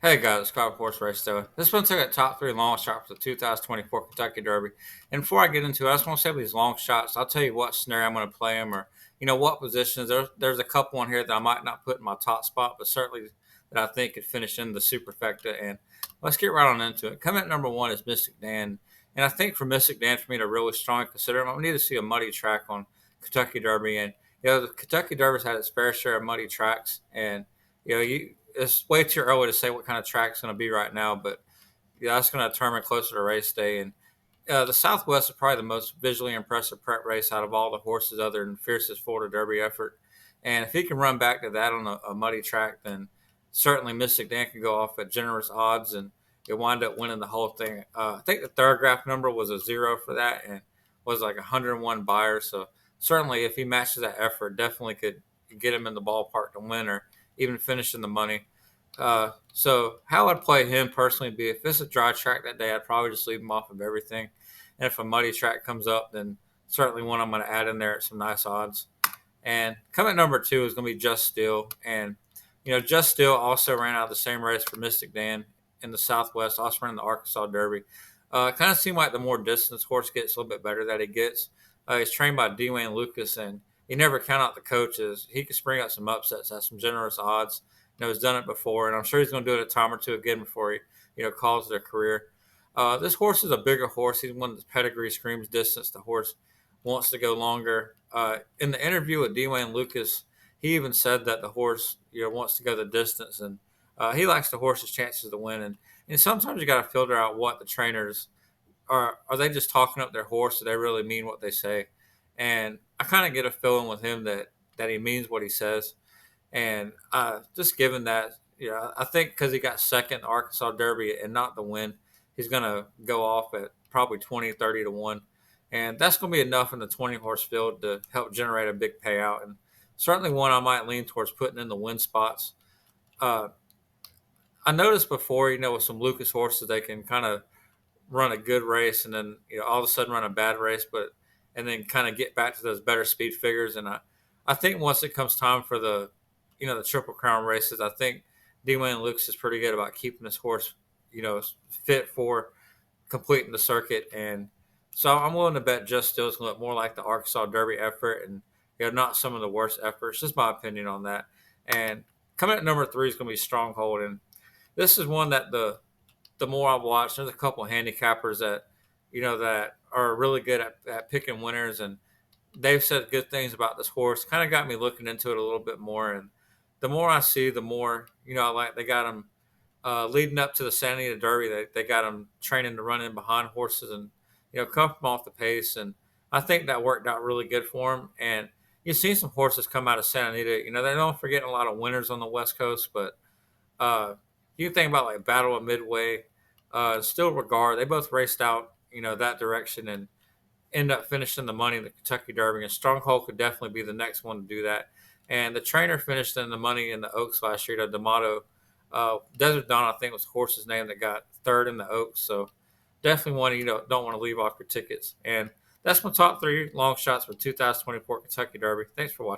Hey guys, it's Scott Horse Race Stower. This one's took a top three long shot for the 2024 Kentucky Derby. And before I get into it, I just want to say with these long shots, I'll tell you what scenario I'm going to play them or, what positions. There's a couple on here that I might not put in my top spot, but certainly that I think could finish in the superfecta. And let's get right on into it. Coming at number one is Mystic Dan. And I think for Mystic Dan, for me to really strongly consider him, I need to see a muddy track on Kentucky Derby. And, the Kentucky Derby's had its fair share of muddy tracks. And, it's way too early to say what kind of track it's going to be right now, but that's going to determine closer to race day. And the Southwest is probably the most visually impressive prep race out of all the horses, other than Fierce's Florida Derby effort. And if he can run back to that on a muddy track, then certainly Mystic Dan can go off at generous odds and it wind up winning the whole thing. I think the Thorograph number was a 0 for that and was like 101 buyers. So certainly, if he matches that effort, definitely could get him in the ballpark to win or even finish in the money. So how I'd play him personally be if it's a dry track that day, I'd probably just leave him off of everything. And if a muddy track comes up, then certainly one I'm going to add in there at some nice odds. And coming at number two is going to be Just Steel. And, Just Steel also ran out of the same race for Mystic Dan in the Southwest, also ran the Arkansas Derby. Kind of seemed like the more distance horse gets, a little bit better that he gets. He's trained by Dwayne Lucas, and you never count out the coaches. He could spring up some upsets at some generous odds. He's done it before, and I'm sure he's going to do it a time or two again before he, calls it a career. This horse is a bigger horse. He's one that's pedigree screams distance. The horse wants to go longer. In the interview with Dwayne Lucas, he even said that the horse, wants to go the distance, and he likes the horse's chances to win. And sometimes you got to filter out what the trainers are. Are they just talking up their horse? Do they really mean what they say? And I kind of get a feeling with him that he means what he says. And just given that, I think because he got second in the Arkansas Derby and not the win, he's going to go off at probably 20, 30 to 1. And that's going to be enough in the 20 horse field to help generate a big payout. And certainly one I might lean towards putting in the win spots. Uh, I noticed before, with some Lucas horses, they can kind of run a good race and then, all of a sudden run a bad race, and then kind of get back to those better speed figures. And I think once it comes time for the Triple Crown races, I think Dwayne Lucas is pretty good about keeping his horse, fit for completing the circuit. And so I'm willing to bet Just Still is going to look more like the Arkansas Derby effort and, not some of the worst efforts. Just my opinion on that. And coming at number three is going to be Stronghold. And this is one that the more I've watched, there's a couple of handicappers that are really good at picking winners. And they've said good things about this horse. Kind of got me looking into it a little bit more. And the more I see, the more, I like. They got him leading up to the Santa Anita Derby. They got him training to run in behind horses and, come from off the pace. And I think that worked out really good for him. And you've seen some horses come out of Santa Anita. They don't forget a lot of winners on the West Coast, but you think about like Battle of Midway, Still Regard. They both raced out, that direction and end up finishing the money in the Kentucky Derby. And Stronghold could definitely be the next one to do that. And the trainer finished in the money in the Oaks last year, D'Amato. Desert Dawn, I think, was the horse's name that got third in the Oaks. So definitely one don't want to leave off your tickets. And that's my top three long shots for 2024 Kentucky Derby. Thanks for watching.